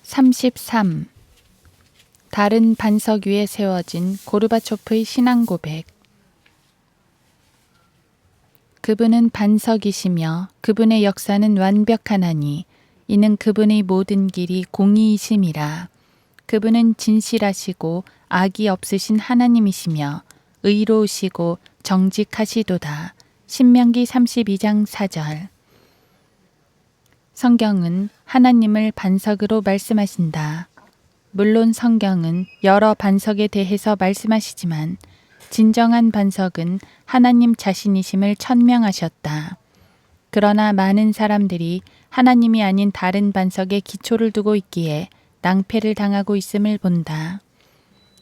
33. 다른 반석 위에 세워진 고르바초프의 신앙 고백. 그분은 반석이시며 그분의 역사는 완벽하나니 이는 그분의 모든 길이 공의이심이라. 그분은 진실하시고 악이 없으신 하나님이시며 의로우시고 정직하시도다. 신명기 32장 4절. 성경은 하나님을 반석으로 말씀하신다. 물론 성경은 여러 반석에 대해서 말씀하시지만 진정한 반석은 하나님 자신이심을 천명하셨다. 그러나 많은 사람들이 하나님이 아닌 다른 반석에 기초를 두고 있기에 낭패를 당하고 있음을 본다.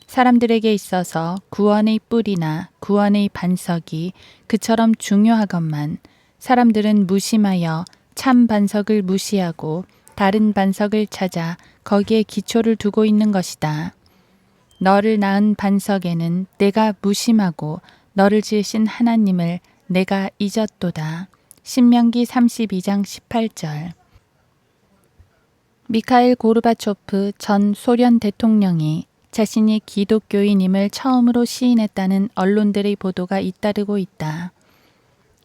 사람들에게 있어서 구원의 뿌리나 구원의 반석이 그처럼 중요하건만 사람들은 무심하여 참 반석을 무시하고 다른 반석을 찾아 거기에 기초를 두고 있는 것이다. 너를 낳은 반석에는 내가 무심하고 너를 지으신 하나님을 내가 잊었도다. 신명기 32장 18절. 미카일 고르바초프 전 소련 대통령이 자신이 기독교인임을 처음으로 시인했다는 언론들의 보도가 잇따르고 있다.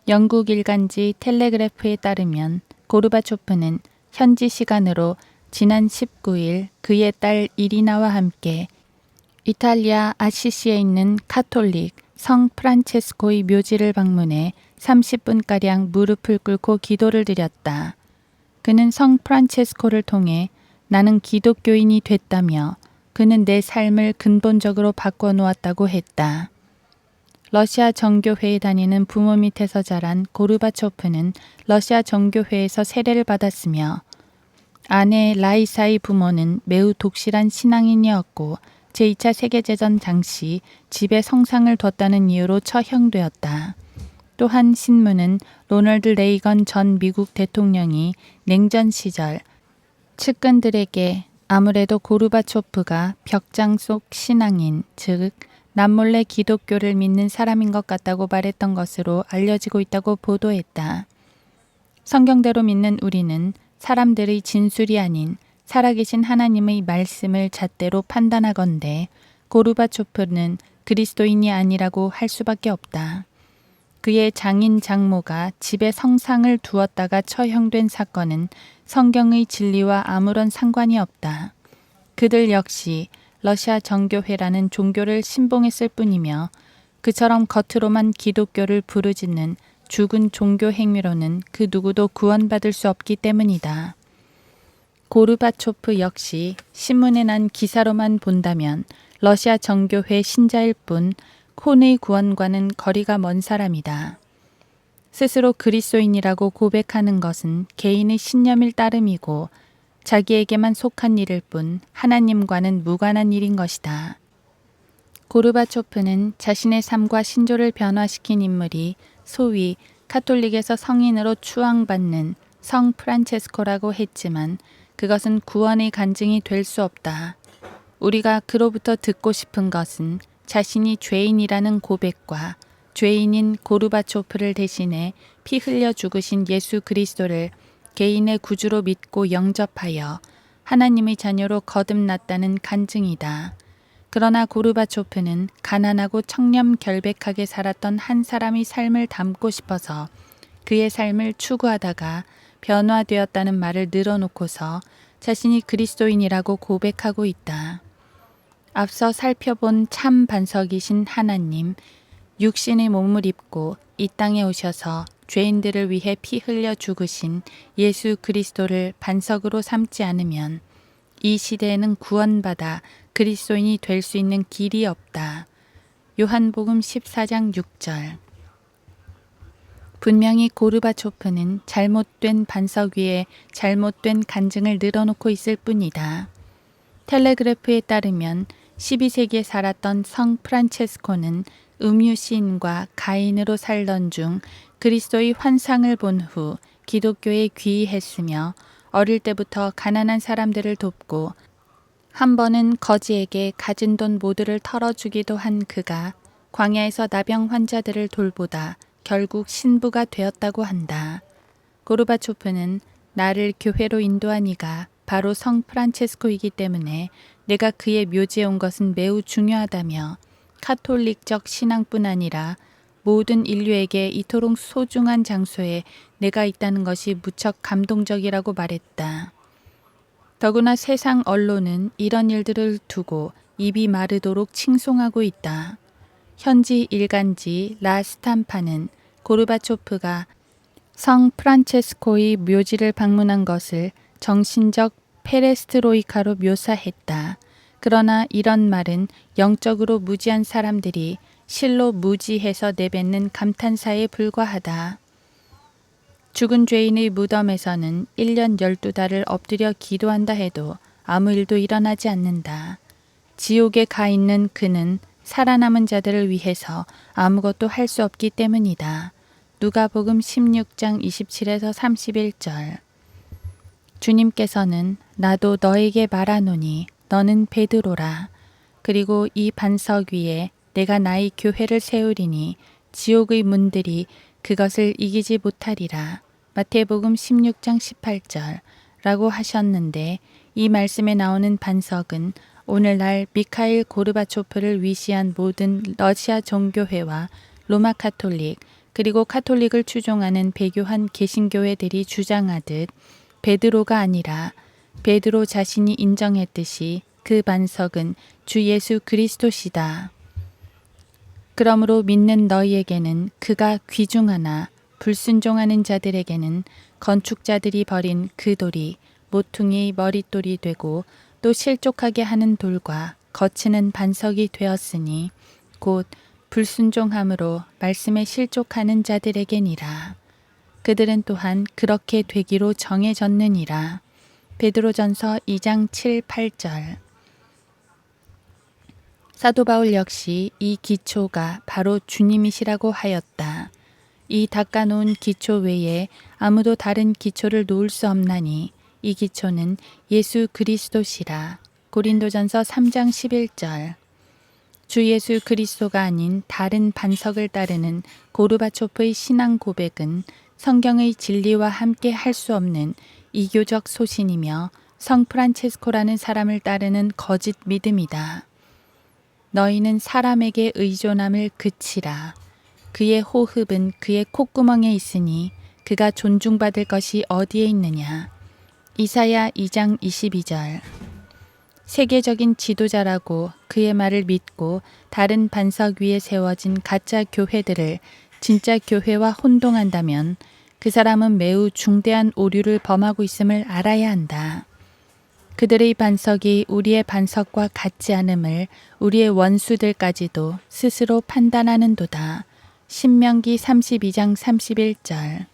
영국 일간지 텔레그래프에 따르면 고르바초프는 현지 시간으로 지난 19일 그의 딸 이리나와 함께 이탈리아 아시시에 있는 카톨릭 성 프란체스코의 묘지를 방문해 30분가량 무릎을 꿇고 기도를 드렸다. 그는 성 프란체스코를 통해 나는 기독교인이 됐다며 그는 내 삶을 근본적으로 바꿔놓았다고 했다. 러시아 정교회에 다니는 부모 밑에서 자란 고르바초프는 러시아 정교회에서 세례를 받았으며 아내 라이사의 부모는 매우 독실한 신앙인이었고 제2차 세계대전 당시 집에 성상을 뒀다는 이유로 처형되었다. 또한 신문은 로널드 레이건 전 미국 대통령이 냉전 시절 측근들에게 아무래도 고르바초프가 벽장 속 신앙인, 즉 남몰래 기독교를 믿는 사람인 것 같다고 말했던 것으로 알려지고 있다고 보도했다. 성경대로 믿는 우리는 사람들의 진술이 아닌 살아계신 하나님의 말씀을 잣대로 판단하건대 고르바초프는 그리스도인이 아니라고 할 수밖에 없다. 그의 장인 장모가 집에 성상을 두었다가 처형된 사건은 성경의 진리와 아무런 상관이 없다. 그들 역시 러시아 정교회라는 종교를 신봉했을 뿐이며 그처럼 겉으로만 기독교를 부르짖는 죽은 종교 행위로는 그 누구도 구원받을 수 없기 때문이다. 고르바초프 역시 신문에 난 기사로만 본다면 러시아 정교회 신자일 뿐 혼의 구원과는 거리가 먼 사람이다. 스스로 그리스도인이라고 고백하는 것은 개인의 신념일 따름이고 자기에게만 속한 일일 뿐 하나님과는 무관한 일인 것이다. 고르바초프는 자신의 삶과 신조를 변화시킨 인물이 소위 카톨릭에서 성인으로 추앙받는 성 프란체스코라고 했지만 그것은 구원의 간증이 될 수 없다. 우리가 그로부터 듣고 싶은 것은 자신이 죄인이라는 고백과 죄인인 고르바초프를 대신해 피 흘려 죽으신 예수 그리스도를 개인의 구주로 믿고 영접하여 하나님의 자녀로 거듭났다는 간증이다. 그러나 고르바초프는 가난하고 청렴결백하게 살았던 한 사람의 삶을 담고 싶어서 그의 삶을 추구하다가 변화되었다는 말을 늘어놓고서 자신이 그리스도인이라고 고백하고 있다. 앞서 살펴본 참 반석이신 하나님, 육신의 몸을 입고 이 땅에 오셔서 죄인들을 위해 피 흘려 죽으신 예수 그리스도를 반석으로 삼지 않으면 이 시대에는 구원받아 그리스도인이 될 수 있는 길이 없다. 요한복음 14장 6절. 분명히 고르바초프는 잘못된 반석 위에 잘못된 간증을 늘어놓고 있을 뿐이다. 텔레그래프에 따르면 12세기에 살았던 성 프란체스코는 음유 시인과 가인으로 살던 중 그리스도의 환상을 본 후 기독교에 귀의했으며 어릴 때부터 가난한 사람들을 돕고 한 번은 거지에게 가진 돈 모두를 털어주기도 한 그가 광야에서 나병 환자들을 돌보다 결국 신부가 되었다고 한다. 고르바초프는 나를 교회로 인도한 이가 바로 성 프란체스코이기 때문에 내가 그의 묘지에 온 것은 매우 중요하다며 카톨릭적 신앙뿐 아니라 모든 인류에게 이토록 소중한 장소에 내가 있다는 것이 무척 감동적이라고 말했다. 더구나 세상 언론은 이런 일들을 두고 입이 마르도록 칭송하고 있다. 현지 일간지 라 스탐파는 고르바초프가 성 프란체스코의 묘지를 방문한 것을 정신적 페레스트로이카로 묘사했다. 그러나 이런 말은 영적으로 무지한 사람들이 실로 무지해서 내뱉는 감탄사에 불과하다. 죽은 죄인의 무덤에서는 1년 12달을 엎드려 기도한다 해도 아무 일도 일어나지 않는다. 지옥에 가 있는 그는 살아남은 자들을 위해서 아무것도 할 수 없기 때문이다. 누가복음 16장 27에서 31절. 주님께서는 나도 너에게 말하노니 너는 베드로라. 그리고 이 반석 위에 내가 나의 교회를 세우리니 지옥의 문들이 그것을 이기지 못하리라. 마태복음 16장 18절 라고 하셨는데 이 말씀에 나오는 반석은 오늘날 미카일 고르바초프를 위시한 모든 러시아 종교회와 로마 카톨릭 그리고 카톨릭을 추종하는 배교한 개신교회들이 주장하듯 베드로가 아니라 베드로 자신이 인정했듯이 그 반석은 주 예수 그리스도시다. 그러므로 믿는 너희에게는 그가 귀중하나 불순종하는 자들에게는 건축자들이 버린 그 돌이 모퉁이의 머릿돌이 되고 또 실족하게 하는 돌과 거치는 반석이 되었으니 곧 불순종함으로 말씀에 실족하는 자들에게니라. 그들은 또한 그렇게 되기로 정해졌느니라. 베드로전서 2장 7, 8절. 사도 바울 역시 이 기초가 바로 주님이시라고 하였다. 이 닦아놓은 기초 외에 아무도 다른 기초를 놓을 수 없나니 이 기초는 예수 그리스도시라. 고린도전서 3장 11절. 주 예수 그리스도가 아닌 다른 반석을 따르는 고르바초프의 신앙 고백은 성경의 진리와 함께 할 수 없는 이교적 소신이며 성 프란체스코라는 사람을 따르는 거짓 믿음이다. 너희는 사람에게 의존함을 그치라. 그의 호흡은 그의 콧구멍에 있으니 그가 존중받을 것이 어디에 있느냐. 이사야 2장 22절. 세계적인 지도자라고 그의 말을 믿고 다른 반석 위에 세워진 가짜 교회들을 진짜 교회와 혼동한다면 그 사람은 매우 중대한 오류를 범하고 있음을 알아야 한다. 그들의 반석이 우리의 반석과 같지 않음을 우리의 원수들까지도 스스로 판단하는도다. 신명기 32장 31절.